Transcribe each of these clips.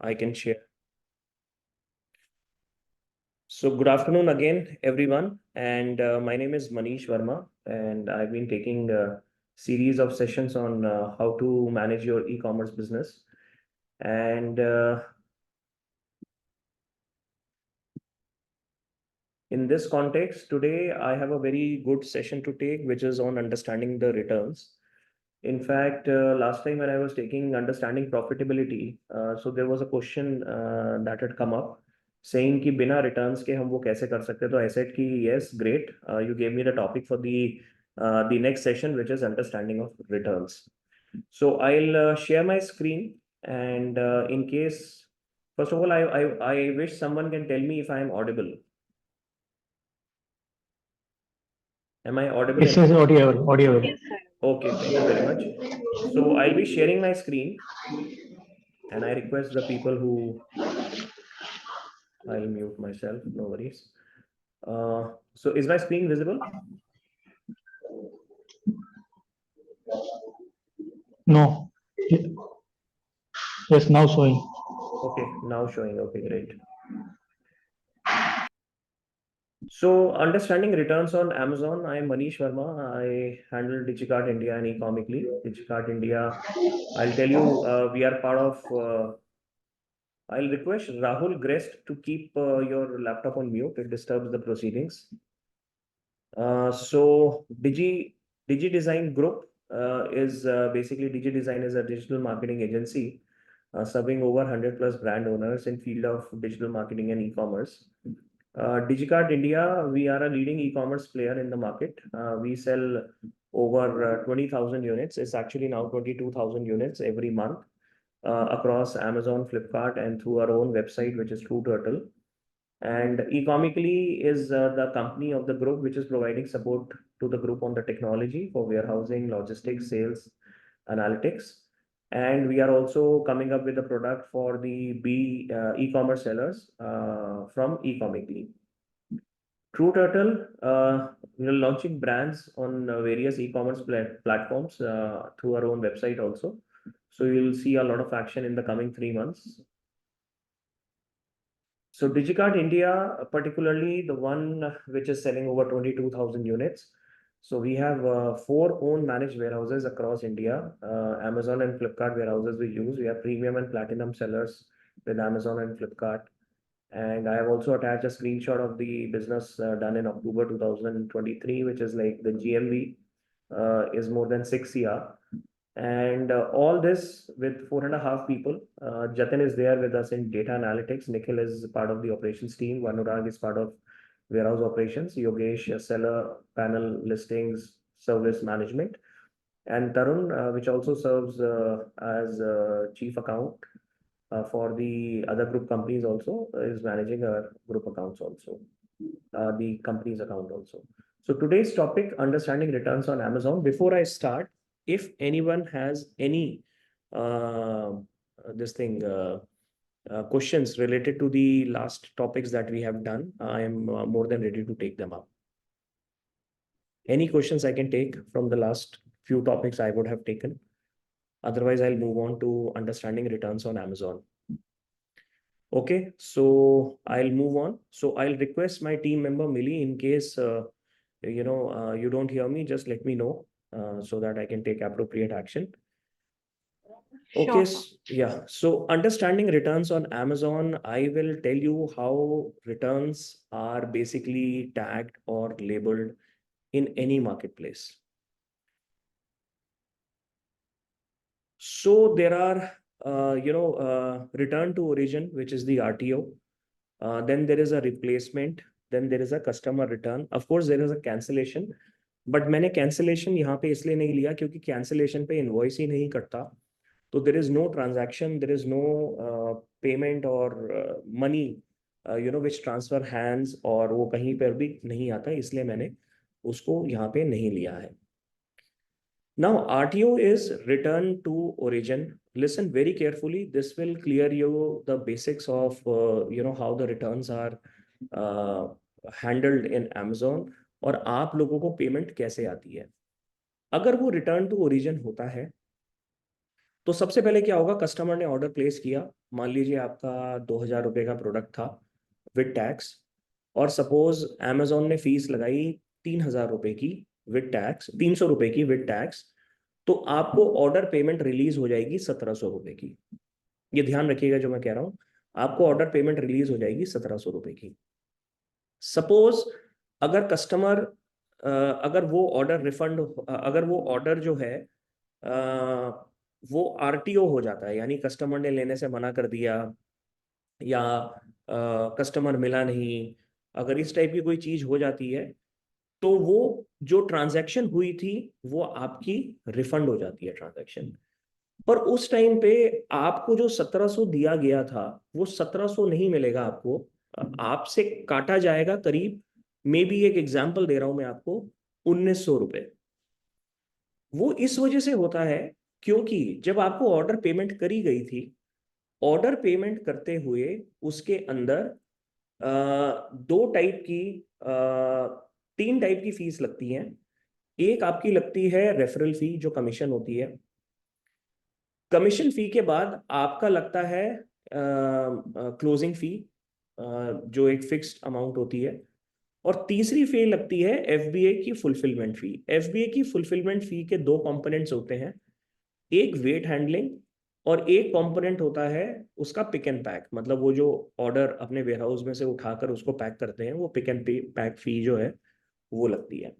I can share. So good afternoon again, everyone. And my name is Manish Verma, and I've been taking a series of sessions on how to manage your e-commerce business. And in this context, today I have a very good session to take, which is on understanding the returns. In fact, last time when I was taking understanding profitability, so there was a question that had come up saying कि बिना returns के हम वो कैसे कर सकते हैं. तो I said कि yes, great. You gave me the topic for the next session, which is understanding of returns. So I'll share my screen, and in case, first of all, I wish someone can tell me if I am audible. Am I audible? Yes, yes, audible, audible. Yes, sir. Okay, thank you very much. So I'll be sharing my screen, and I request the people who I'll mute myself, no worries. So is my screen visible? No. Yes, now showing. Okay, now showing. Okay, great. So understanding returns on Amazon, I am Manish Verma. I handle DigiCart India and Ecomically. DigiCart India, I'll tell you, we are part of, I'll request Rahul Grest to keep your laptop on mute. It disturbs the proceedings. So DigiDesign Group is basically DigiDesign is a digital marketing agency serving over 100 plus brand owners in field of digital marketing and e-commerce. DigiCart India, we are a leading e-commerce player in the market. We sell over 20,000 units. It's actually now 22,000 units every month across Amazon, Flipkart, and through our own website, which is TrueTurtle. And Ecomically is the company of the group which is providing support to the group on the technology for warehousing, logistics, sales, analytics. And we are also coming up with a product for the e-commerce sellers from Ecomically. TrueTurtle, we're launching brands on various e-commerce platforms through our own website also. So you'll see a lot of action in the coming 3 months. So DigiCart India, particularly the one which is selling over 22,000 units. So we have 4 own managed warehouses across India. Amazon and Flipkart warehouses we use. We have premium and platinum sellers with Amazon and Flipkart. And I have also attached a screenshot of the business done in October 2023, which is like the GMV is more than 6 CR. And all this with 4.5 people. Jatin is there with us in data analytics. Nikhil is part of the operations team. Vanurag is part of warehouse operations. Yogesh, seller, panel listings, service management. And Tarun, which also serves as chief account for the other group companies also, is managing our group accounts also, the company's account also. So today's topic, understanding returns on Amazon. Before I start, if anyone has any this thing questions related to the last topics that we have done, I am more than ready to take them up. Any questions I can take from the last few topics I would have taken. Otherwise, I'll move on to understanding returns on Amazon. Okay, so I'll move on. So I'll request my team member Millie, in case you don't hear me, just let me know so that I can take appropriate action. Okay, Sure. yeah. So understanding returns on Amazon, I will tell you how returns are basically tagged or labeled in any marketplace. So there are, return to origin, which is the RTO. Then there is a replacement. Then there is a customer return. Of course, there is a cancellation. But मैंने cancellation यहाँ पे इसलिए नहीं लिया क्योंकि cancellation पे invoice ही नहीं कटता. तो there is no transaction, there is no payment or money, which transfer hands, और वो कहीं पर भी नहीं आता, इसलिए मैंने उसको यहाँ पे नहीं लिया है. Now, RTO is return to origin. Listen very carefully. This will clear you the basics of how the returns are handled in Amazon और आप लोगों को पेमेंट कैसे आती है. अगर वो रिटर्न टू ओरिजिन होता है तो सबसे पहले क्या होगा, कस्टमर ने ऑर्डर प्लेस किया, मान लीजिए आपका 2,000 रुपये का प्रोडक्ट था विद टैक्स, और सपोज अमेजोन ने फीस लगाई 3,000 रुपये की विद टैक्स, 300 रुपये की विद टैक्स, तो आपको ऑर्डर पेमेंट रिलीज हो जाएगी 1,700 रुपये की। ये ध्यान रखिएगा जो मैं कह रहा हूँ, आपको ऑर्डर पेमेंट रिलीज हो जाएगी 1,700 रुपये की। सपोज अगर कस्टमर अगर वो ऑर्डर रिफंड, अगर वो ऑर्डर जो है वो आरटीओ हो जाता है, यानी कस्टमर ने लेने से मना कर दिया, या कस्टमर मिला नहीं, अगर इस टाइप की कोई चीज हो जाती है, तो वो जो ट्रांजैक्शन हुई थी वो आपकी रिफंड हो जाती है ट्रांजैक्शन। पर उस टाइम पे आपको जो 1,700 दिया गया था वो 1,700 नहीं मिलेगा आपको, आपसे काटा जाएगा करीब, मे बी एक एग्जांपल दे रहा हूं मैं आपको, 1,900 रुपए। वो इस वजह से होता है क्योंकि जब आपको ऑर्डर पेमेंट करी गई थी, ऑर्डर पेमेंट करते हुए उसके अंदर दो टाइप की, तीन टाइप की फीस लगती हैं। एक आपकी लगती है रेफरल फी, जो कमीशन होती है। कमीशन फी के बाद आपका लगता है क्लोजिंग फी, जो एक फिक्स्ड अमाउंट होती है। और तीसरी फी लगती है एफबीए की फुलफिलमेंट फी। एफबीए की फुलफिलमेंट फी के दो कंपोनेंट्स होते हैं, एक वेट हैंडलिंग और एक कंपोनेंट होता है उसका पिक एंड पैक, मतलब वो जो ऑर्डर अपने वेयरहाउस में से उठाकर उसको पैक करते हैं, वो पिक एंड पैक फी जो है वो लगती है।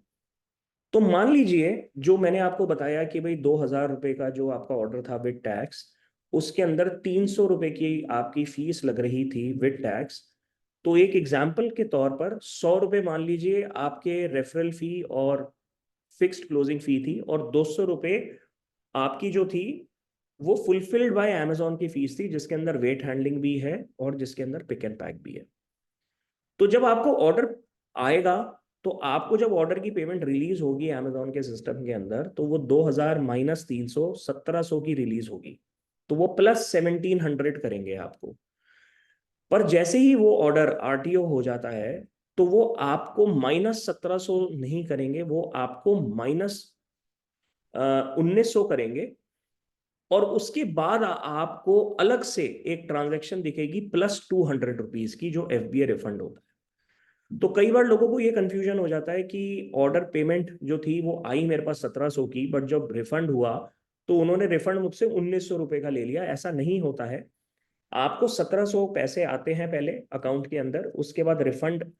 तो मान लीजिए जो मैंने आपको बताया कि भाई 2,000 रुपये का जो आपका ऑर्डर था विद टैक्स, उसके अंदर 300 रुपये की आपकी फीस लग रही थी विद टैक्स। तो एक एग्जाम्पल के तौर पर 100 रुपये मान लीजिए आपके रेफरल फी और फिक्स्ड क्लोजिंग फी थी, और 200 रुपये आपकी जो थी वो फुलफिल्ड बाय अमेजोन की फीस थी, जिसके अंदर वेट हैंडलिंग भी है और जिसके अंदर पिक एंड पैक भी है। तो जब आपको ऑर्डर आएगा, तो आपको जब ऑर्डर की पेमेंट रिलीज होगी अमेजोन के सिस्टम के अंदर, तो वो 2,000 माइनस 300, 1,700 की रिलीज होगी। तो वो प्लस 1,700 करेंगे आपको। पर जैसे ही वो ऑर्डर आरटीओ हो जाता है, तो वो आपको माइनस 1,700 नहीं करेंगे, वो आपको माइनस 1,900 करेंगे। और उसके बाद आपको अलग से एक ट्रांजैक्शन दिखेगी प्लस 200 रुपीज की, जो एफबीए रिफंड होता है। तो कई बार लोगों को ये कंफ्यूजन हो जाता है कि ऑर्डर पेमेंट जो थी वो आई मेरे पास 1,700 की, बट जब रिफंड हुआ तो उन्होंने रिफंड मुझसे 1,900 रुपए का ले लिया। ऐसा नहीं होता है। आपको 1,700 पैसे आते हैं पहले अकाउंट के अंदर, उसके बाद रिफंड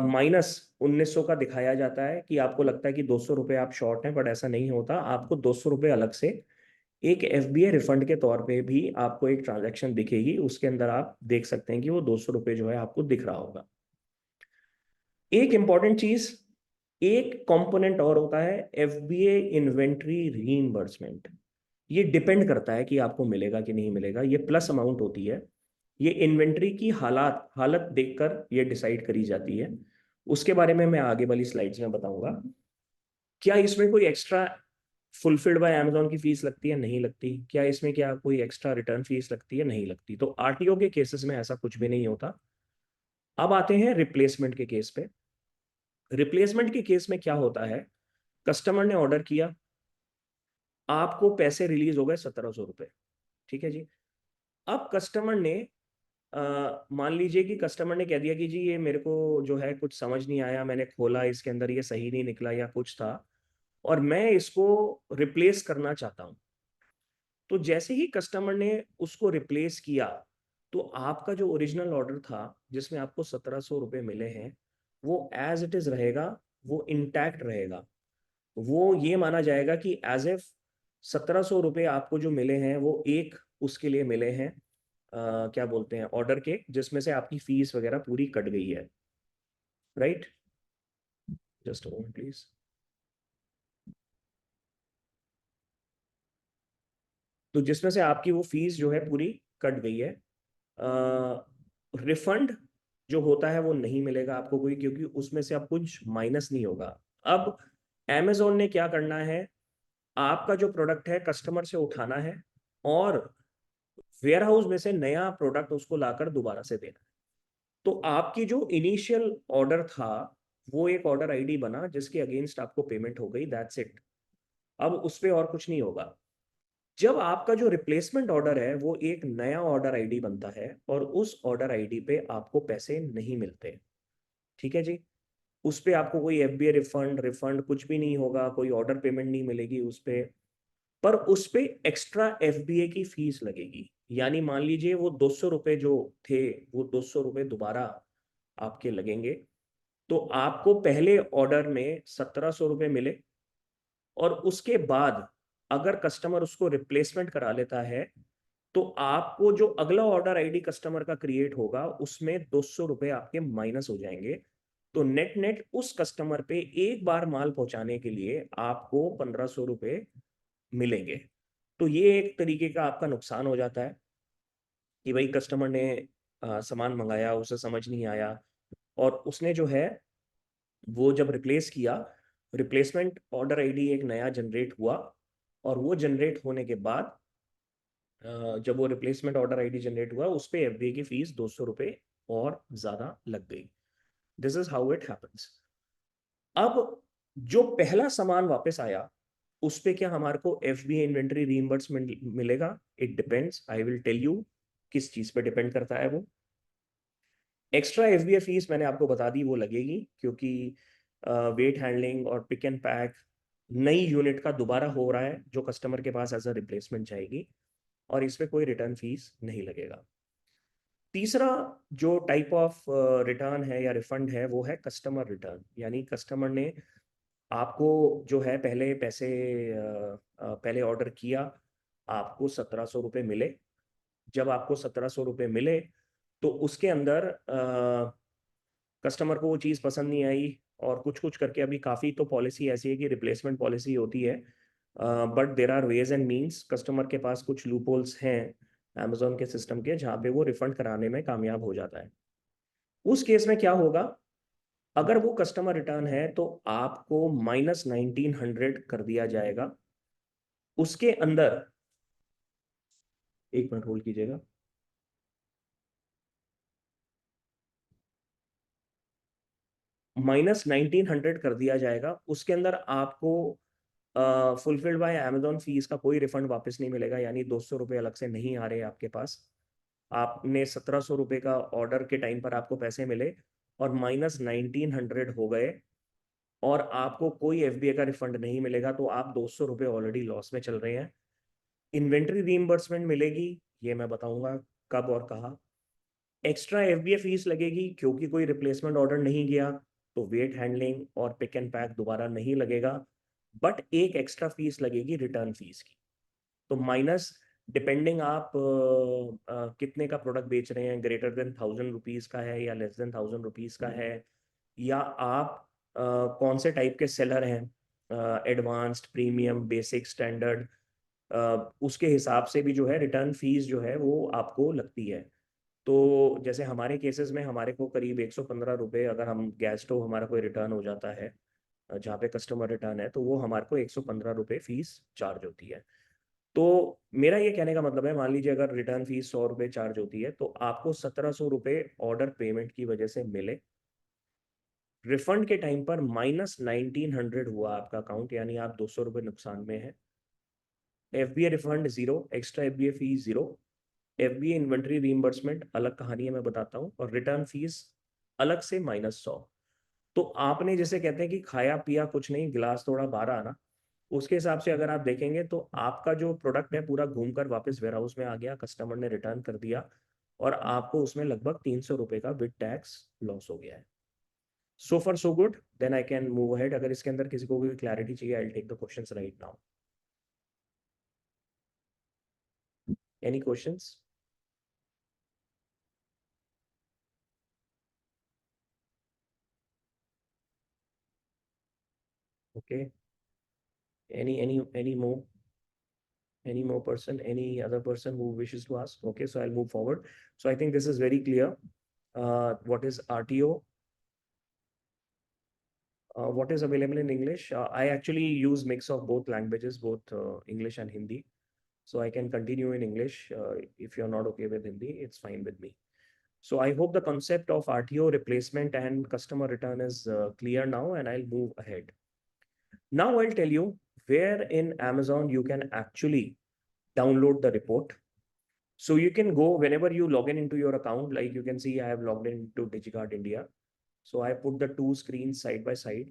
माइनस 1,900 का दिखाया जाता है, कि आपको लगता है कि 200 रुपये आप शॉर्ट हैं, बट ऐसा नहीं होता। आपको 200 रुपये अलग से एक एफबीए रिफंड के तौर पे भी आपको एक ट्रांजैक्शन दिखेगी, उसके अंदर आप देख सकते हैं कि वो 200 रुपये जो है आपको दिख रहा होगा। एक इंपॉर्टेंट चीज, एक कंपोनेंट और होता है एफबीए इन्वेंट्री रीइंबर्समेंट। ये डिपेंड करता है कि आपको मिलेगा कि नहीं मिलेगा, ये प्लस अमाउंट होती है। ये इन्वेंट्री की हालात हालत देखकर ये डिसाइड करी जाती है। उसके बारे में मैं आगे वाली स्लाइड्स में बताऊंगा। क्या इसमें कोई एक्स्ट्रा फुलफिल्ड बाय अमेजोन की फीस लगती है? नहीं लगती। क्या इसमें क्या कोई एक्स्ट्रा रिटर्न फीस लगती है? नहीं लगती। तो आरटीओ के केसेस में ऐसा कुछ भी नहीं होता। अब आते हैं रिप्लेसमेंट के केस पे। रिप्लेसमेंट के केस में क्या होता है, कस्टमर ने ऑर्डर किया, आपको पैसे रिलीज हो गए 1,700 रुपये, ठीक है जी। अब कस्टमर ने मान लीजिए कि कस्टमर ने कह दिया कि जी ये मेरे को जो है कुछ समझ नहीं आया, मैंने खोला इसके अंदर ये सही नहीं निकला या कुछ था, और मैं इसको रिप्लेस करना चाहता हूँ। तो जैसे ही कस्टमर ने उसको रिप्लेस किया, तो आपका जो ओरिजिनल ऑर्डर था जिसमें आपको 1,700 रुपये मिले हैं, वो एज इट इज रहेगा, वो इंटैक्ट रहेगा। वो ये माना जाएगा कि एज एफ 1,700 रुपये आपको जो मिले हैं वो एक उसके लिए मिले हैं, क्या बोलते हैं, ऑर्डर के, जिसमें से आपकी फीस वगैरह पूरी कट गई है। Right, just a moment please. तो जिसमें से आपकी वो फीस जो है पूरी कट गई है। रिफंड जो होता है वो नहीं मिलेगा आपको कोई, क्योंकि उसमें से अब कुछ माइनस नहीं होगा। अब Amazon ने क्या करना है, आपका जो प्रोडक्ट है कस्टमर से उठाना है और वेयर हाउस में से नया प्रोडक्ट उसको लाकर दोबारा से देना है। तो आपकी जो इनिशियल ऑर्डर था वो एक ऑर्डर आईडी बना जिसके अगेंस्ट आपको पेमेंट हो गई, दैट्स इट। अब उस पर और कुछ नहीं होगा। जब आपका जो रिप्लेसमेंट ऑर्डर है वो एक नया ऑर्डर आईडी बनता है और उस ऑर्डर आईडी पे आपको पैसे नहीं मिलते, ठीक है जी। उस पे आपको कोई एफबीए रिफंड रिफंड कुछ भी नहीं होगा, कोई ऑर्डर पेमेंट नहीं मिलेगी उस पे, पर उस पे एक्स्ट्रा एफबीए की फीस लगेगी। यानी मान लीजिए वो 200 रुपए जो थे, वो 200 रुपए दोबारा आपके लगेंगे। तो आपको पहले ऑर्डर में 1700 रुपए मिले, और उसके बाद अगर कस्टमर उसको रिप्लेसमेंट करा लेता है तो आपको जो अगला ऑर्डर आईडी कस्टमर का क्रिएट होगा उसमें 200 रुपए आपके माइनस हो जाएंगे। तो नेट नेट उस कस्टमर पे एक बार माल पहुंचाने के लिए आपको 1500 रुपए मिलेंगे। तो ये एक तरीके का आपका नुकसान हो जाता है कि भाई कस्टमर ने सामान मंगाया, उसे समझ नहीं आया, और उसने जो है वो जब रिप्लेस किया, रिप्लेसमेंट ऑर्डर आईडी एक नया जनरेट हुआ, और वो जनरेट होने के बाद जब वो रिप्लेसमेंट ऑर्डर आईडी जनरेट हुआ उस पे एफबीए की फीस 200 रुपए और ज्यादा लग गई। This is how it happens. अब जो पहला सामान वापस आया उस पे क्या हमारे को एफबीए इन्वेंट्री रीइंबर्समेंट मिलेगा? It depends, I will tell you किस चीज पे डिपेंड करता है वो। एक्स्ट्रा एफबीए फीस मैंने आपको बता दी वो लगेगी, क्योंकि वेट हैंडलिंग और पिक एंड पैक नई यूनिट का दोबारा हो रहा है जो कस्टमर के पास एज अ रिप्लेसमेंट जाएगी, और इसमें कोई रिटर्न फीस नहीं लगेगा। तीसरा जो टाइप ऑफ रिटर्न है या रिफंड है वो है कस्टमर रिटर्न। यानी कस्टमर ने आपको जो है पहले पैसे पहले ऑर्डर किया, आपको 1700 रुपये मिले। जब आपको 1700 रुपये मिले तो उसके अंदर कस्टमर को वो चीज़ पसंद नहीं आई, और कुछ कुछ करके अभी काफ़ी तो पॉलिसी ऐसी है कि रिप्लेसमेंट पॉलिसी होती है, but there are ways and means. Customer के पास कुछ लूप होल्स हैं अमेजोन के सिस्टम के जहाँ पे वो रिफंड कराने में कामयाब हो जाता है। उस केस में क्या होगा? अगर वो कस्टमर रिटर्न है तो आपको -1900 कर दिया जाएगा। उसके अंदर, एक मिनट होल्ड कीजिएगा। -1900 कर दिया जाएगा। उसके अंदर आपको फुलफिल्ड बाय अमेजोन फीस का कोई रिफंड वापस नहीं मिलेगा, यानी 200 रुपये अलग से नहीं आ रहे आपके पास। आपने 1700 रुपये का ऑर्डर के टाइम पर आपको पैसे मिले और -1900 हो गए, और आपको कोई एफबीए का रिफंड नहीं मिलेगा, तो आप 200 रुपये ऑलरेडी लॉस में चल रहे हैं। इन्वेंट्री रीइंबर्समेंट मिलेगी, ये मैं बताऊंगा कब और कहाँ। एक्स्ट्रा एफबीए फीस लगेगी क्योंकि कोई रिप्लेसमेंट ऑर्डर नहीं गया, तो वेट हैंडलिंग और पिक एंड पैक दोबारा नहीं लगेगा। बट एक एक्स्ट्रा फीस लगेगी रिटर्न फीस की। तो माइनस, डिपेंडिंग आप कितने का प्रोडक्ट बेच रहे हैं, ग्रेटर देन 1000 रुपीज का है या लेस देन 1000 रुपीज का है, या आप कौन से टाइप के सेलर हैं, एडवांस्ड, प्रीमियम, बेसिक, स्टैंडर्ड, उसके हिसाब से भी जो है रिटर्न फीस जो है वो आपको लगती है। तो जैसे हमारे केसेस में हमारे को करीब 115 रुपये, अगर हम गैस स्टोव हमारा कोई रिटर्न हो जाता है जहाँ पे कस्टमर रिटर्न है, तो वो हमारे को 115 रुपये फीस चार्ज होती है। तो मेरा ये कहने का मतलब है, मान लीजिए अगर रिटर्न फीस 100 रुपये चार्ज होती है तो आपको 1700 रुपये ऑर्डर पेमेंट की वजह से मिले। रिफंड के टाइम पर -1900 हुआ आपका अकाउंट, यानी आप 200 रुपये नुकसान में है। FBA refund zero, extra FBA fees zero, FBA inventory reimbursement अलग कहानी है, मैं बताता हूँ, और रिटर्न फीस अलग से -100। तो आपने जैसे कहते हैं कि खाया पिया कुछ नहीं, गिलास थोड़ा बाहर आना, उसके हिसाब से अगर आप देखेंगे तो आपका जो प्रोडक्ट है पूरा घूमकर वापस वेयर हाउस में आ गया, कस्टमर ने रिटर्न कर दिया, और आपको उसमें लगभग 300 रुपये का विद टैक्स लॉस हो गया है। So far so good, then I can move ahead. अगर इसके अंदर किसी को भी क्लैरिटी चाहिए, I will take the questions right now. Any questions? Okay, any more, any more person, any other person who wishes to ask? Okay, so I'll move forward. So I think this is very clear. What is RTO? What is available in English? I actually use mix of both languages, both English and Hindi. So I can continue in English. If you're not okay with Hindi, it's fine with me. So I hope the concept of RTO replacement and customer return is clear now, and I'll move ahead. Now I'll tell you where in Amazon you can actually download the report. So you can go whenever you log in into your account, like you can see I have logged into DigiGuard India. So I put the two screens side by side.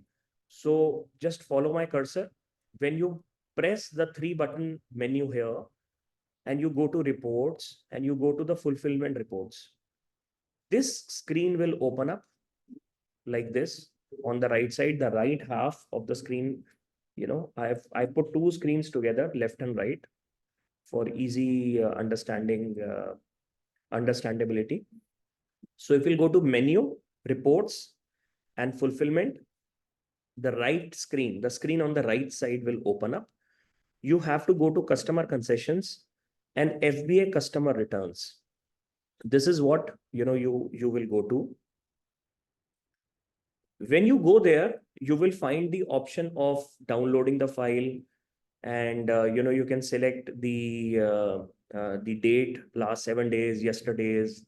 So just follow my cursor. When you press the 3-button menu here and you go to reports and you go to the fulfillment reports, this screen will open up like this. On the right side, the right half of the screen, I put two screens together, left and right, for easy understandability. So if we'll go to menu, reports, and fulfillment, the right screen, the screen on the right side will open up. You have to go to customer concessions and FBA customer returns. This is what you will go to. When you go there, you will find the option of downloading the file, and you can select the date, last 7 days, yesterday's,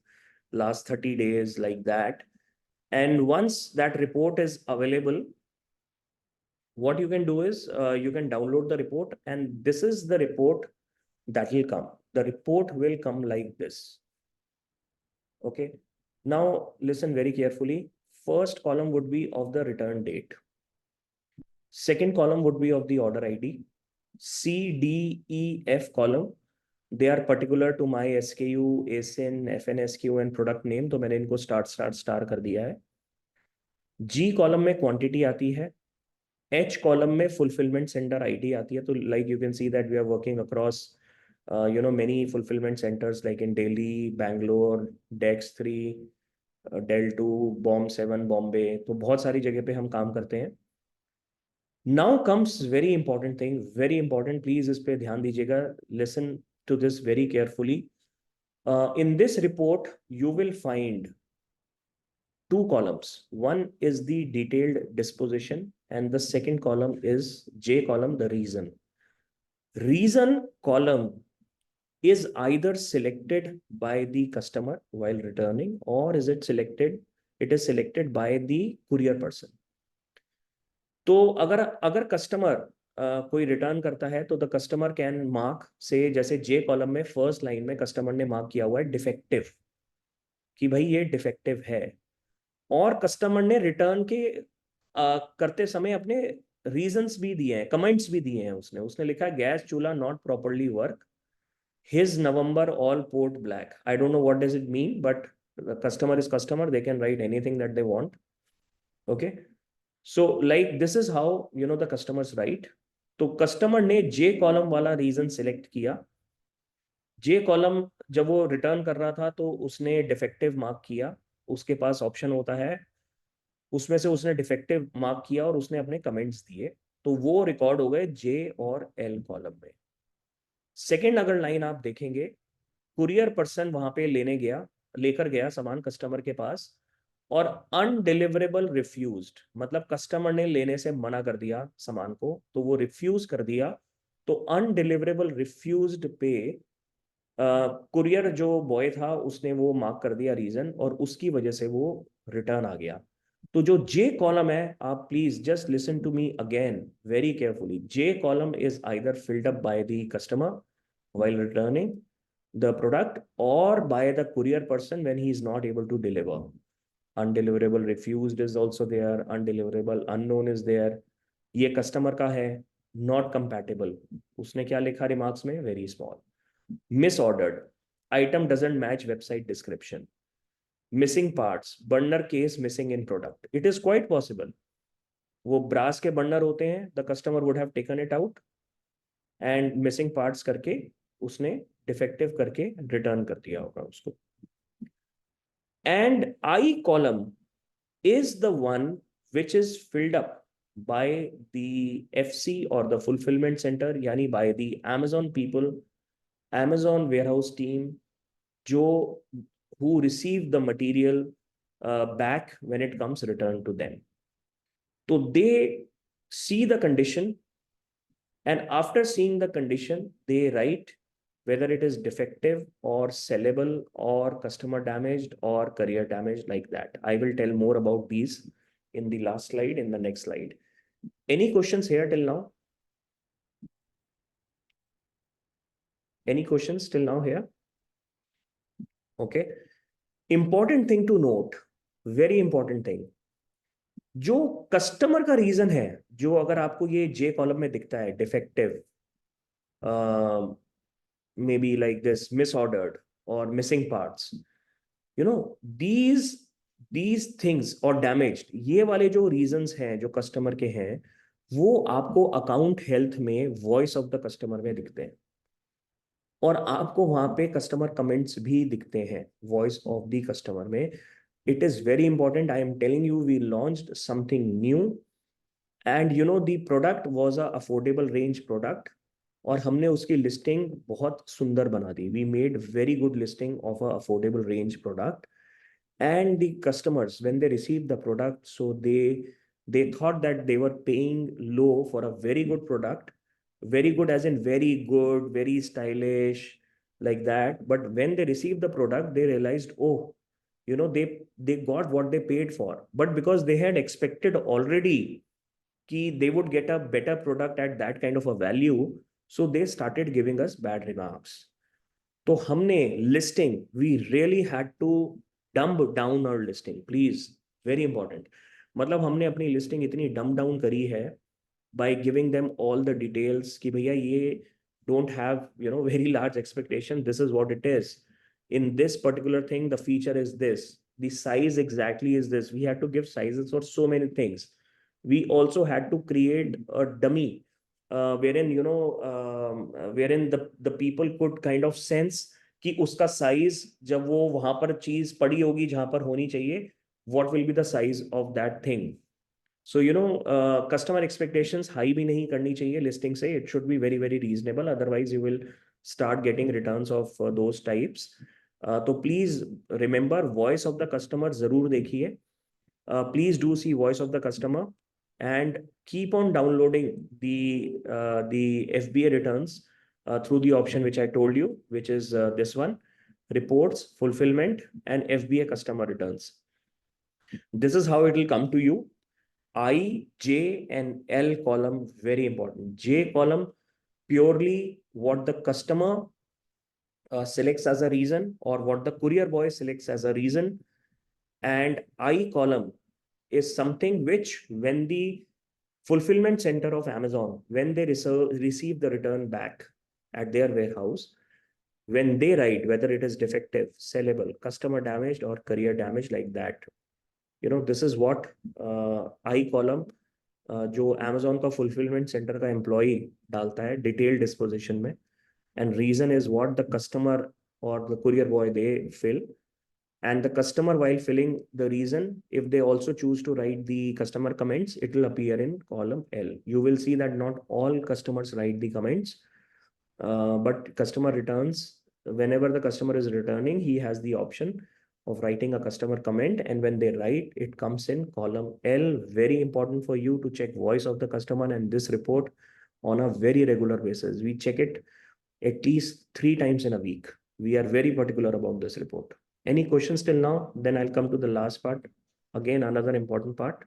last 30 days, like that. And once that report is available, what you can do is you can download the report, and this is the report that will come. The report will come like this. Okay. Now listen very carefully. First column would be of the return date. Second column would be of the order ID. C, D, E, F column, they are particular to my SKU, ASIN, FNSKU and product name. तो मैंने इनको star कर दिया है. G column में quantity आती है. H column में fulfillment center ID आती है. तो like you can see that we are working across many fulfillment centers like in Delhi, Bangalore, Dex 3, Del 2, Bomb 7, Bombay. तो बहुत सारी जगह पे हम काम करते हैं. Now comes very important thing, very important. Please इस पे ध्यान दीजिएगा. Listen to this very carefully. In this report, you will find two columns. One is the detailed disposition, and the second column is J column, the reason. Reason column is either selected by the customer while returning, or is it selected? It is selected by the courier person. तो अगर customer कोई return करता है तो the customer can mark से, जैसे जे column में first line में कस्टमर ने मार्क किया हुआ है डिफेक्टिव, कि भाई ये डिफेक्टिव है, और कस्टमर ने रिटर्न के करते समय अपने रीजंस भी दिए हैं, कमेंट्स भी दिए हैं. उसने लिखा है गैस चूल्हा not properly work, his November all port black. I don't know what does it mean, but customer is customer, they can write anything that they want. Okay. So like this is how the customers write. तो customer ने जे column वाला reason select किया. जे column जब वो return कर रहा था तो उसने डिफेक्टिव मार्क किया. उसके पास ऑप्शन होता है, उसमें से उसने डिफेक्टिव मार्क किया और उसने अपने कमेंट्स दिए, तो वो रिकॉर्ड हो गए जे और एल कॉलम में. सेकेंड अगर लाइन आप देखेंगे, कुरियर पर्सन वहां पे लेकर गया सामान कस्टमर के पास, और अनडिलीवरेबल रिफ्यूज्ड, मतलब कस्टमर ने लेने से मना कर दिया सामान को, तो वो रिफ्यूज कर दिया. तो अनडिलीवरेबल रिफ्यूज्ड पे कुरियर जो बॉय था उसने वो मार्क कर दिया रीजन, और उसकी वजह से वो रिटर्न आ गया. तो जो जे कॉलम है, आप please just listen to me again very carefully. J column is either filled up by the customer while returning the product, or by the courier person when he is not able to deliver. Undeliverable refused is also there, undeliverable unknown is there. ये customer का है, not compatible. उसने क्या लिखा remarks में? Very small. Misordered, item doesn't match website description. Missing parts, burner case missing in product. It is quite possible. वो brass के burner होते हैं, the customer would have taken it out and missing parts करके उसने defective करके return कर दिया होगा उसको. And I column is the one which is filled up by the FC or the fulfillment center, यानी by the Amazon people, Amazon warehouse team, who receive the material back when it comes returned to them. So they see the condition, and after seeing the condition, they write whether it is defective or sellable or customer damaged or courier damaged, like that. I will tell more about these in the last slide, in the next slide. Any questions here till now? Any questions till now here? Okay. Important thing to note, very important thing, जो customer का reason है, जो अगर आपको ये जे column में दिखता है, defective, may be like this, misordered और missing parts, you know, these things और डैमेज्ड, ये वाले जो रीजंस हैं जो कस्टमर के हैं, वो आपको अकाउंट हेल्थ में वॉइस ऑफ द कस्टमर में दिखते हैं, और आपको वहां पे कस्टमर कमेंट्स भी दिखते हैं वॉइस ऑफ द कस्टमर में. It is very important. I am telling you, we launched something new, and you know the product was a affordable range product, और हमने उसकी लिस्टिंग बहुत सुंदर बना दी. We made very good listing of a affordable range product, and the customers, when they received the product, so they thought that they were paying low for a very good product. Very good as in very good, very stylish, like that. But when they received the product, they realized, oh, you know, they got what they paid for, but because they had expected already कि they would get a better product at that kind of a value, so they started giving us bad remarks. तो हमने listing, we really had to dumb down our listing, please, very important. मतलब हमने अपनी listing इतनी dumb down करी है by giving them all the details कि भैया ये don't have you know very large expectation, this is what it is, in this particular thing the feature is this, the size exactly is this. We had to give sizes for so many things. We also had to create a dummy, wherein you know wherein the people could kind of sense कि उसका size जब वो वहां पर चीज पड़ी होगी जहां पर होनी चाहिए, what will be the size of that thing. So you know customer expectations high भी नहीं करनी चाहिए listing से. It should be very very reasonable, otherwise you will start getting returns of those types. तो please remember voice of the customer जरूर देखिए. Please do see voice of the customer and keep on downloading the FBA returns through the option which I told you, which is this one, reports, fulfillment, and FBA customer returns. This is how it will come to you. I, J, and L column, very important. J column, purely what the customer selects as a reason, or what the courier boy selects as a reason. And I column is something which, when the fulfillment center of Amazon, when they receive the return back at their warehouse, when they write whether it is defective, sellable, customer damaged, or courier damaged, like that, you know, this is what I column जो Amazon का fulfillment center का employee डालता है detailed disposition में, and reason is what the customer or the courier boy they fill. And the customer, while filling the reason, if they also choose to write the customer comments, it will appear in column L. You will see that not all customers write the comments, but customer returns. Whenever the customer is returning, he has the option of writing a customer comment, and when they write, it comes in column L. Very important for you to check voice of the customer and this report on a very regular basis. We check it at least 3 times in a week. We are very particular about this report. Any questions till now? Then I'll come to the last part. Again, another important part.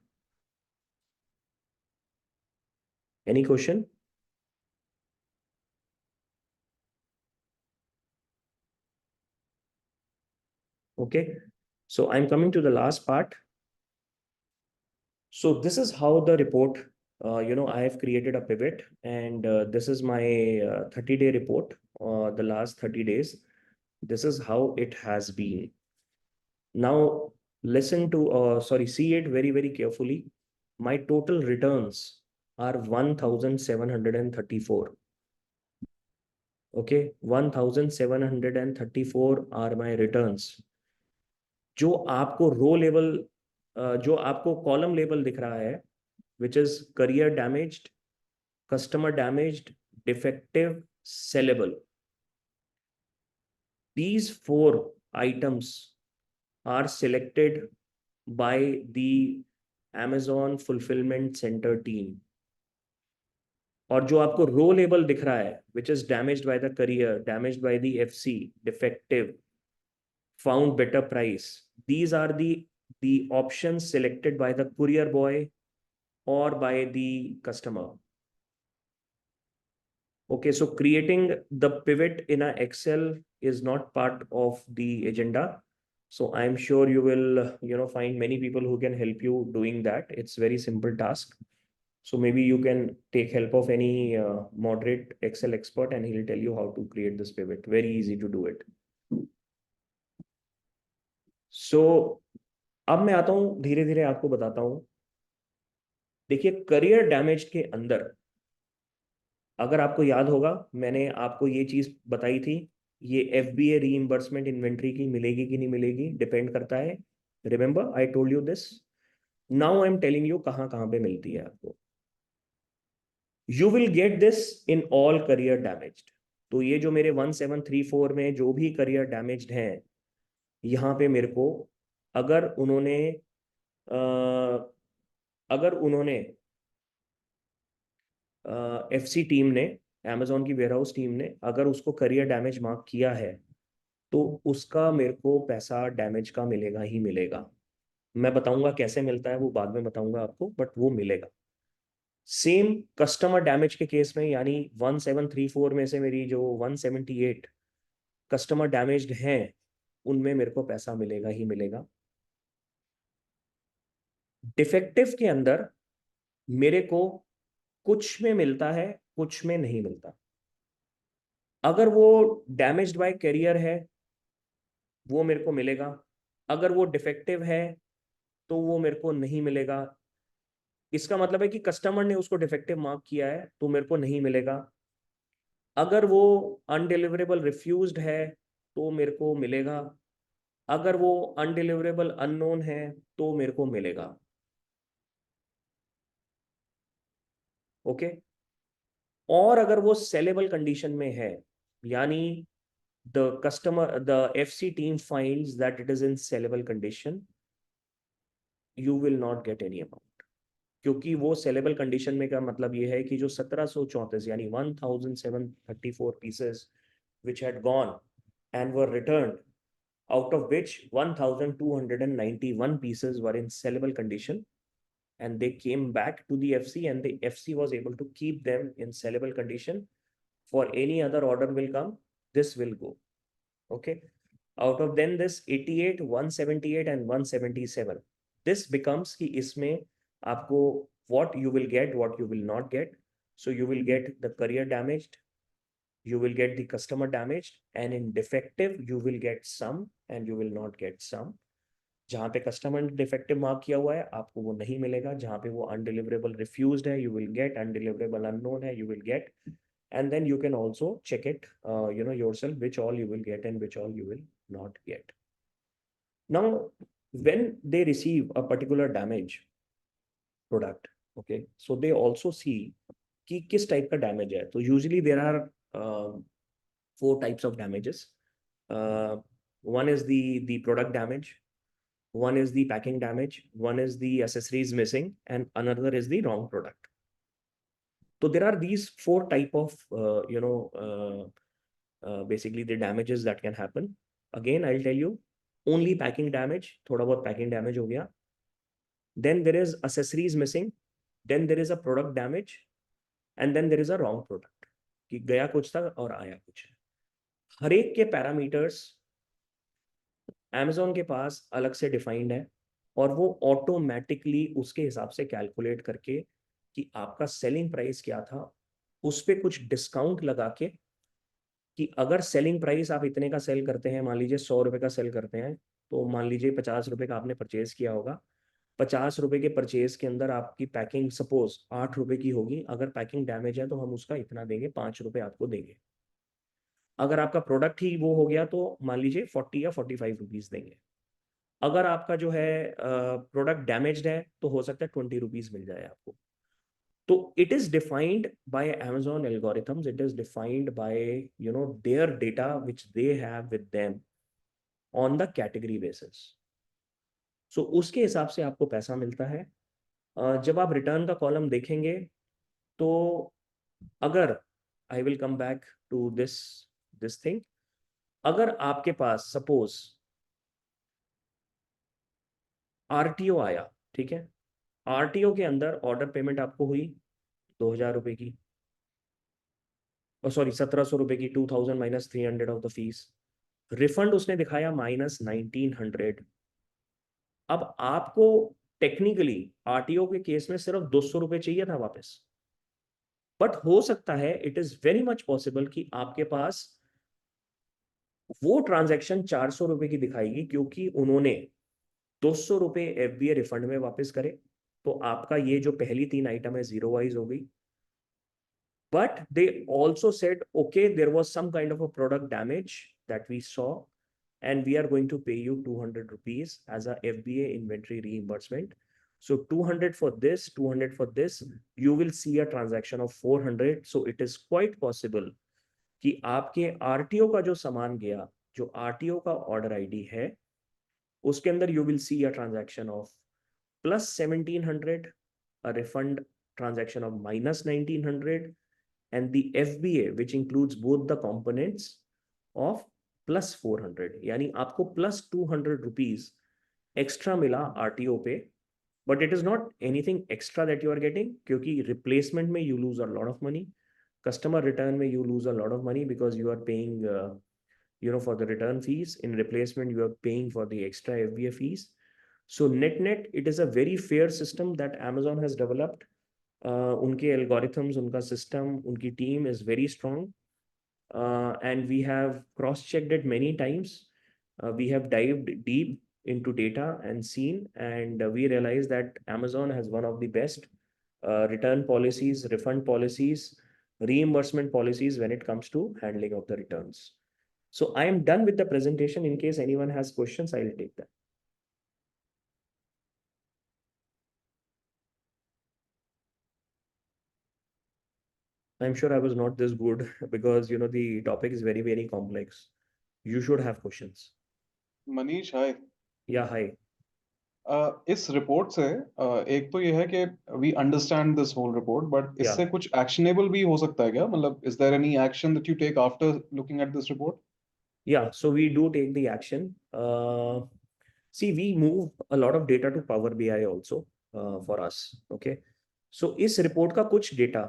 Any question? Okay. So I'm coming to the last part. So this is how the report, you know, I have created a pivot, and this is my 30-day report, the last 30 days. This is how it has been. Now, listen to, see it very, very carefully. My total returns are 1,734. Okay, 1,734 are my returns. जो आपको रो level, जो आपको column level दिख रहा है, which is career damaged, customer damaged, defective, sellable. These 4 items are selected by the Amazon Fulfillment Center team. और जो आपको रो लेबल दिख रहा है, which is damaged by the courier, damaged by the FC, defective, found better price, these are the options selected by the courier boy or by the customer. Okay, so creating the pivot in a Excel is not part of the agenda. So I'm sure you will, find many people who can help you doing that. It's very simple task. So maybe you can take help of any moderate Excel expert and he'll tell you how to create this pivot. Very easy to do it. So अब मैं आता हूँ धीरे धीरे आपको बताता हूँ. देखिए करियर डैमेज के अंदर अगर आपको याद होगा मैंने आपको ये चीज बताई थी, ये FBA रीइंबर्समेंट इन्वेंट्री की मिलेगी कि नहीं मिलेगी डिपेंड करता है. Remember I told you this. Now I am telling you कहाँ कहाँ पे मिलती है आपको. You will get this in all career damaged. तो ये जो मेरे 1734 में जो भी करियर डैमेज्ड हैं यहाँ पे मेरे को अगर उन्होंने अगर उन्होंने FC टीम ने Amazon की वेयरहाउस टीम ने अगर उसको करियर डैमेज मार्क किया है तो उसका मेरे को पैसा डैमेज का मिलेगा ही मिलेगा. मैं बताऊंगा कैसे मिलता है वो बाद में बताऊंगा आपको, बट वो मिलेगा. सेम कस्टमर डैमेज के केस में यानी 1734 में से मेरी जो 178 कस्टमर डैमेज्ड हैं उनमें मेरे को पैसा मिलेगा ही मिलेगा. डिफेक्टिव के अंदर मेरे को कुछ में मिलता है कुछ में नहीं मिलता. अगर वो डैमेज्ड बाय कैरियर है वो मेरे को मिलेगा. अगर वो डिफेक्टिव है तो वो मेरे को नहीं मिलेगा. इसका मतलब है कि कस्टमर ने उसको डिफेक्टिव मार्क किया है तो मेरे को नहीं मिलेगा. अगर वो अनडिलीवरेबल रिफ्यूज्ड है तो मेरे को मिलेगा. अगर वो अनडिलीवरेबल अननोन है तो मेरे को मिलेगा. ओके. और अगर वो सेलेबल कंडीशन में है यानी the FC team finds that it is in sellable condition, you will not get any amount. क्योंकि वो सेलेबल कंडीशन में का मतलब ये है कि जो 1734 यानी 1734 pieces which had gone and were returned, out of which 1291 pieces were in sellable condition and they came back to the FC and the FC was able to keep them in sellable condition. For any other order will come, this will go. Okay. Out of then this 88, 178 and 177, this becomes कि इसमें आपको what you will get, what you will not get. So you will get the career damaged, you will get the customer damaged, and in defective you will get some and you will not get some. जहाँ पे customer ने defective mark किया हुआ है आपको वो नहीं मिलेगा. जहाँ पे वो अनडिलीवरेबल रिफ्यूज्ड है you will get, undeliverable unknown है you will get, and then you can also check it yourself which all you will get and which all you will not get. Now when they receive a particular damage product, okay, so they also see कि किस type का damage है. तो usually there are 4 types of damages. One is the product damage, one is the packing damage, one is the accessories missing, and another is the wrong product. So there are these 4 type of basically the damages that can happen. Again I'll tell you, only packing damage, थोड़ा बहुत packing damage हो गया. Then there is accessories missing, then there is a product damage, and then there is a wrong product कि गया कुछ था और आया कुछ. हर एक के पैरामीटर्स Amazon के पास अलग से डिफाइंड है और वो ऑटोमेटिकली उसके हिसाब से कैलकुलेट करके कि आपका सेलिंग प्राइस क्या था उस पर कुछ डिस्काउंट लगा के कि अगर सेलिंग प्राइस आप इतने का सेल करते हैं, मान लीजिए 100 रुपए का सेल करते हैं, तो मान लीजिए 50 रुपए का आपने परचेज किया होगा. 50 रुपए के परचेज के अंदर आपकी पैकिंग सपोज 8 रुपए की होगी. अगर पैकिंग डैमेज है तो हम उसका इतना देंगे, 5 रुपए आपको देंगे. अगर आपका प्रोडक्ट ही वो हो गया तो मान लीजिए 40 या 45 रुपीज देंगे. अगर आपका जो है प्रोडक्ट डैमेज्ड है तो हो सकता है 20 रुपीज मिल जाए आपको. तो it is defined by Amazon algorithms, it is defined by their data which they have with them on the category basis. So उसके हिसाब से आपको पैसा मिलता है. जब आप रिटर्न का कॉलम देखेंगे तो अगर I will come back to this thing, अगर आपके पास सपोज RTO आया, ठीक है, RTO के अंदर ऑर्डर पेमेंट आपको हुई 2000 रुपए की. और सॉरी 1700 रुपए की, 2000 minus 300 of the fees. Refund उसने दिखाया माइनस 1900। अब आपको टेक्निकली आरटीओ के केस में सिर्फ 200 रुपए चाहिए था वापस, बट हो सकता है, it is very much possible कि आपके पास वो ट्रांजैक्शन 400 रुपए की दिखाएगी, क्योंकि उन्होंने 200 रुपए एफबीए रिफंड में वापस करे। तो आपका ये जो पहली 3 आइटम है जीरो वाइज हो गई। But they also said, okay, there was some kind of a product damage that we saw, and we are going to pay you 200 rupees as a FBA inventory reimbursement. So 200 for this, 200 for this, you will see a transaction of 400. So it is quite possible कि आपके RTO का जो सामान गया, जो RTO का order ID है, उसके अंदर you will see a transaction of plus 1700, a refund transaction of minus 1900, and the FBA which includes both the components of plus 400, यानी आपको plus 200 rupees extra मिला RTO पे, but it is not anything extra that you are getting, क्योंकि replacement में you lose a lot of money, customer return में you lose a lot of money because you are paying for the return fees. In replacement you are paying for the extra FBA fees. So net it is a very fair system that Amazon has developed. उनके algorithms, उनका system, उनकी team is very strong, and we have cross-checked it many times. We have dived deep into data and seen, and we realized that Amazon has one of the best return policies, refund policies, reimbursement policies when it comes to handling of the returns. So I am done with the presentation. In case anyone has questions, I will take them. I'm sure I was not this good because the topic is very, very complex. You should have questions. Manish, hi. Yeah, hi. इस report से एक तो ये है कि we understand this whole report, but इससे कुछ actionable भी हो सकता है क्या? मतलब is there any action that you take after looking at this report? Yeah, so we do take the action. See, we move a lot of data to Power BI also for us. Okay. So इस report का कुछ data,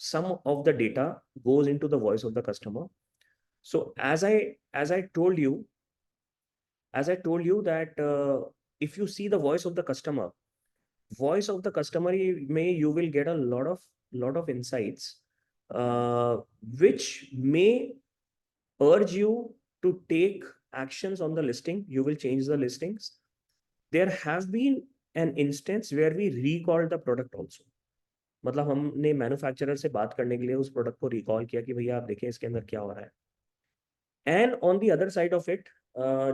some of the data goes into the voice of the customer. So as I told you that if you see the voice of the customer may you will get a lot of insights which may urge you to take actions on the listing. You will change the listings. There have been an instance where we recalled the product also. मतलब हमने manufacturer से बात करने के लिए उस product को recall किया कि भैया आप देखें इसके अंदर क्या हो रहा है। And on the other side of it,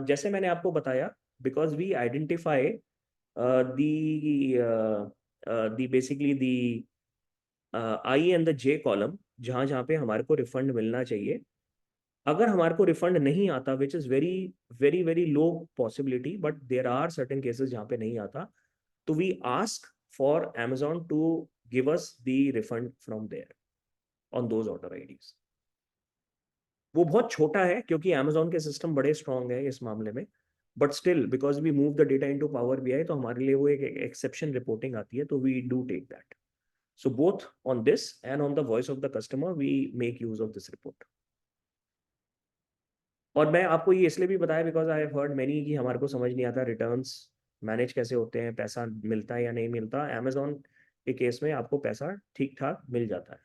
जैसे मैंने आपको बताया, because we identify the basically the I and the J column, जहाँ जहाँ पे हमारे को रिफंड मिलना चाहिए। अगर हमारे को रिफंड नहीं आता, which is very very very low possibility, but there are certain cases जहाँ पे नहीं आता, तो we ask for Amazon to give us the refund from there on those order IDs. वो बहुत छोटा है क्योंकि Amazon के सिस्टम बड़े स्ट्रॉन्ग है इस मामले में, but still because we move the data into power BI, तो हमारे लिए वो एक एक्सेप्शन रिपोर्टिंग आती है, तो we do take that. So both on this end on the voice of the customer we make use of this report. और मैं आपको ये इसलिए भी बताया because I have heard many कि हमारे को समझ नहीं आता रिटर्न्स मैनेज कैसे होते हैं, पैसा मिलता है या नहीं मिलता। Amazon के केस में आपको पैसा ठीक ठाक मिल जाता है,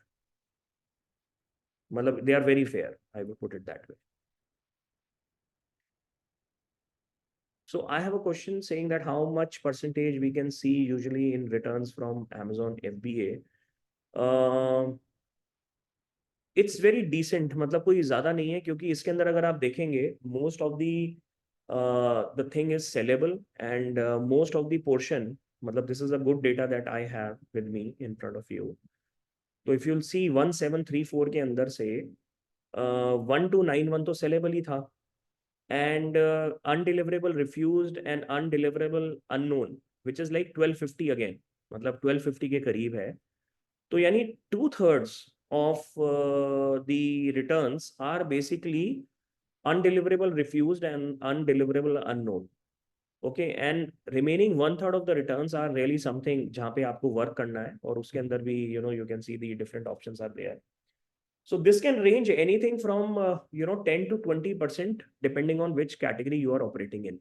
मतलब they are very fair, I would put it that way. So I have a question saying that how much percentage we can see usually in returns from Amazon FBA. It's very decent, मतलब कोई ज्यादा नहीं है, क्योंकि इसके अंदर अगर आप देखेंगे most of the thing is sellable and most of the portion, मतलब this is a good data that I have with me in front of you. तो if you'll see 1734 के अंदर से 1291 तो sellable ही था, and undeliverable refused and undeliverable unknown which is like 1250 again, मतलब 1250 के करीब है। तो यानी 2/3 of the returns are basically undeliverable refused and undeliverable unknown. Okay, and remaining 1/3 of the returns are really something जहाँ पे आपको वर्क करना है, और उसके अंदर भी you can see the different options are there. So this can range anything from 10 to 20% depending on which category you are operating in.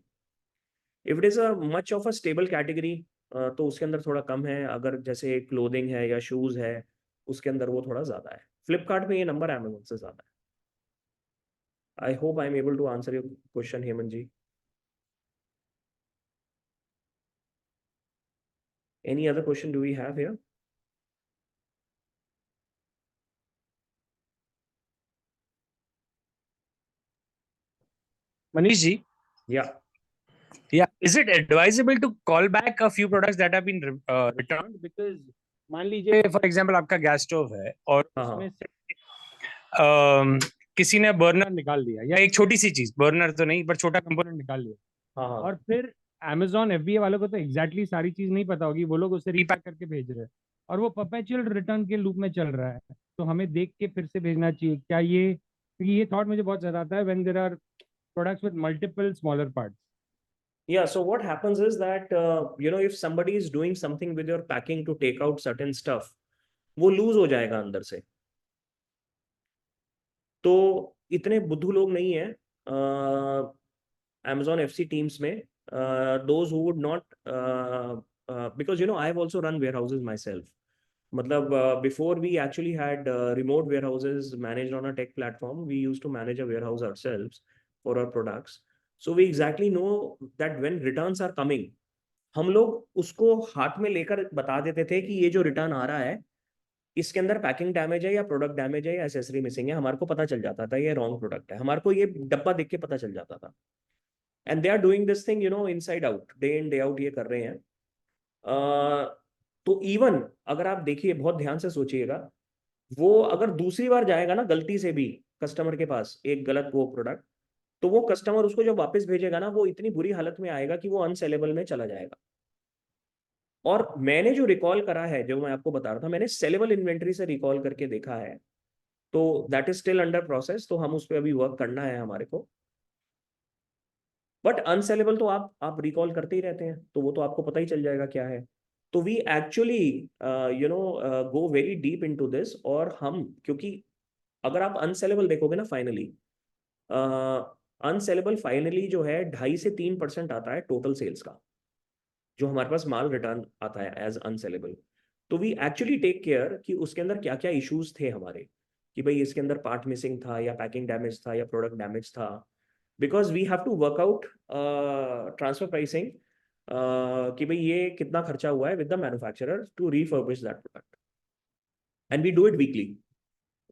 If it is a much of a stable category, तो उसके अंदर थोड़ा कम है. अगर जैसे clothing है या shoes है, उसके अंदर वो थोड़ा ज्यादा है. फ्लिपकार्ट में ये नंबर अमेज़न से ज्यादा है. I hope I am able to answer your question, Hemant ji. Any other question do we have here? Manish ji, Yeah. is it advisable to call back a few products that have been returned? Because मान लीजिए for example आपका gas stove है और हाँ, उसमें से किसी ने बर्नर निकाल लिया, या एक छोटी सी चीज, बर्नर तो नहीं पर छोटा कंपोनेंट निकाल लिया, हाँ. और फिर Amazon FBA वालों को तो एग्जैक्टली सारी चीज नहीं पता होगी, वो लोग उसे रीपैक करके भेज रहे हैं और वो परपेचुअल रिटर्न के लूप में चल रहा है, तो हमें देख के फिर से भेजना चाहिए क्या? ये क्योंकि ये थॉट मुझे बहुत ज्यादा आता है when there are products with multiple smaller parts. Yeah, so what happens is that, if somebody is doing something with your packing to take out certain stuff, वो lose हो जाएगा अंदर से. तो इतने बुद्धू लोग नहीं है Amazon FC teams में, those who would not, because I have also run warehouses myself. मतलब before we actually had remote warehouses managed on a tech platform, we used to manage a warehouse ourselves for our products. So we exactly know that when returns are coming, हम लोग उसको हाथ में लेकर बता देते थे कि ये जो रिटर्न आ रहा है, इसके अंदर पैकिंग डैमेज है या प्रोडक्ट डैमेज है या एसेसरी मिसिंग है. हमारे को पता चल जाता था ये रॉन्ग प्रोडक्ट है, हमारे को ये डब्बा देख के पता चल जाता था. And they are doing this thing inside out, day in day out ये कर रहे हैं. तो इवन अगर आप देखिए, बहुत ध्यान से सोचिएगा, वो अगर दूसरी बार जाएगा ना गलती से भी कस्टमर के पास एक गलत वो प्रोडक्ट, तो वो कस्टमर उसको जब वापस भेजेगा ना, वो इतनी बुरी हालत में आएगा कि वो अनसेलेबल में चला जाएगा. और मैंने जो रिकॉल करा है, जो मैं आपको बता रहा था, मैंने सेलेबल इन्वेंट्री से रिकॉल करके देखा है. तो that is still under process, तो हम उस पर अभी वर्क करना है हमारे को. बट अनसेलेबल तो आप रिकॉल करते ही रहते हैं, तो वो तो आपको पता ही चल जाएगा क्या है. तो we actually go very deep into this. और हम, क्योंकि अगर आप अनसेलेबल देखोगे ना, फाइनली अनसेलेबल फाइनली जो है 2.5 से 3% आता है टोटल सेल्स का, जो हमारे पास माल रिटर्न आता है एज अनसेलेबल. तो वी एक्चुअली टेक केयर कि उसके अंदर क्या क्या इश्यूज थे हमारे, कि भाई इसके अंदर पार्ट मिसिंग था या पैकिंग डैमेज था या प्रोडक्ट डैमेज था. Because we have to work out transfer pricing, कि भाई ये कितना खर्चा हुआ है with the manufacturer to refurbish that product. And we do it weekly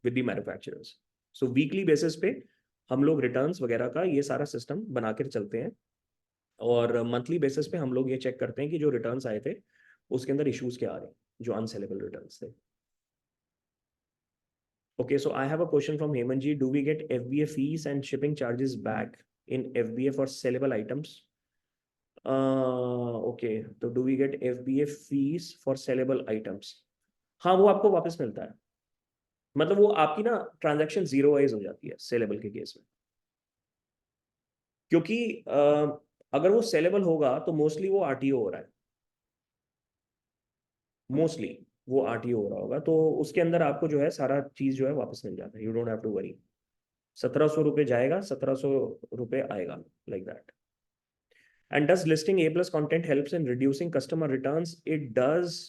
with the manufacturers. So weekly basis पे हम लोग रिटर्न्स वगैरह का ये सारा सिस्टम बना कर चलते हैं. और मंथली बेसिस पे हम लोग ये चेक करते हैं कि जो रिटर्न्स आए थे उसके अंदर इश्यूज क्या आ रहे हैं, जो अनसेलेबल रिटर्न्स थे. Okay, so I have a question from Hemant ji. Do we get FBA fees and shipping charges back in FBA for sellable items? Okay, तो do we get FBA fees for sellable items? हाँ, वो आपको वापस मिलता है. मतलब वो आपकी ना ट्रांजैक्शन जीरोवाइज हो जाती है सेलेबल के केस में. क्योंकि अगर वो सेलेबल होगा तो मोस्टली वो आरटीओ हो रहा है, मोस्टली वो आरटीओ हो रहा होगा, तो उसके अंदर आपको जो है सारा चीज जो है वापस मिल जाता है. You don't have to worry. 1700 रुपये जाएगा, 1700 रुपये आएगा, like that. And does listing A plus content helps in reducing customer returns? It does.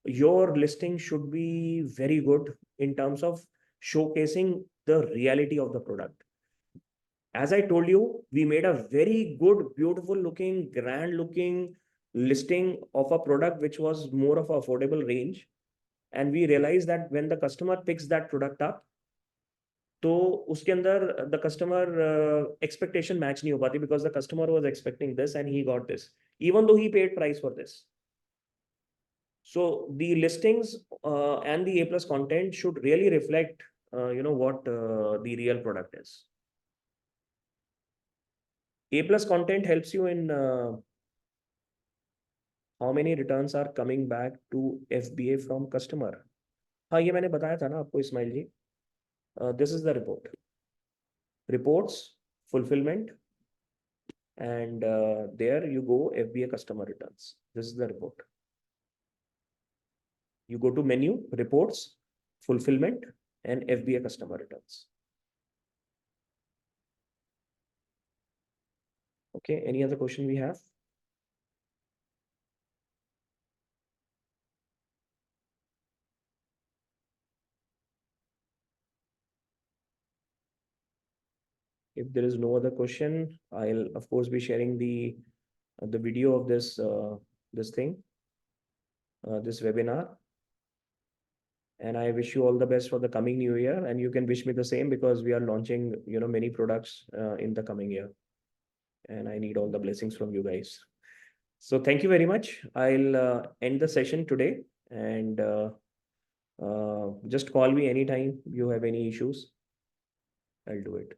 Your listing should be very good in terms of showcasing the reality of the product. As I told you, we made a very good, beautiful looking, grand looking listing of a product which was more of an affordable range. And we realized that when the customer picks that product up, तो उसके अंदर the customer expectation match नहीं हो पाती, because the customer was expecting this and he got this even though he paid price for this. So the listings and the A plus content should really reflect what the real product is. A plus content helps you in how many returns are coming back to FBA from customer. हाँ, ये मैंने बताया था ना आपको इस्माइल जी. This is the report. Reports, fulfillment, and there you go, FBA customer returns. This is the report. You go to menu, reports, fulfillment, and FBA customer returns. Okay, any other question we have? If there is no other question, I'll of course be sharing the video of this this webinar. And I wish you all the best for the coming new year. And you can wish me the same because we are launching, many products in the coming year. And I need all the blessings from you guys. So thank you very much. I'll end the session today, and just call me anytime you have any issues. I'll do it.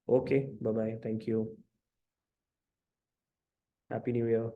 Okay, bye-bye. Thank you. Happy New Year.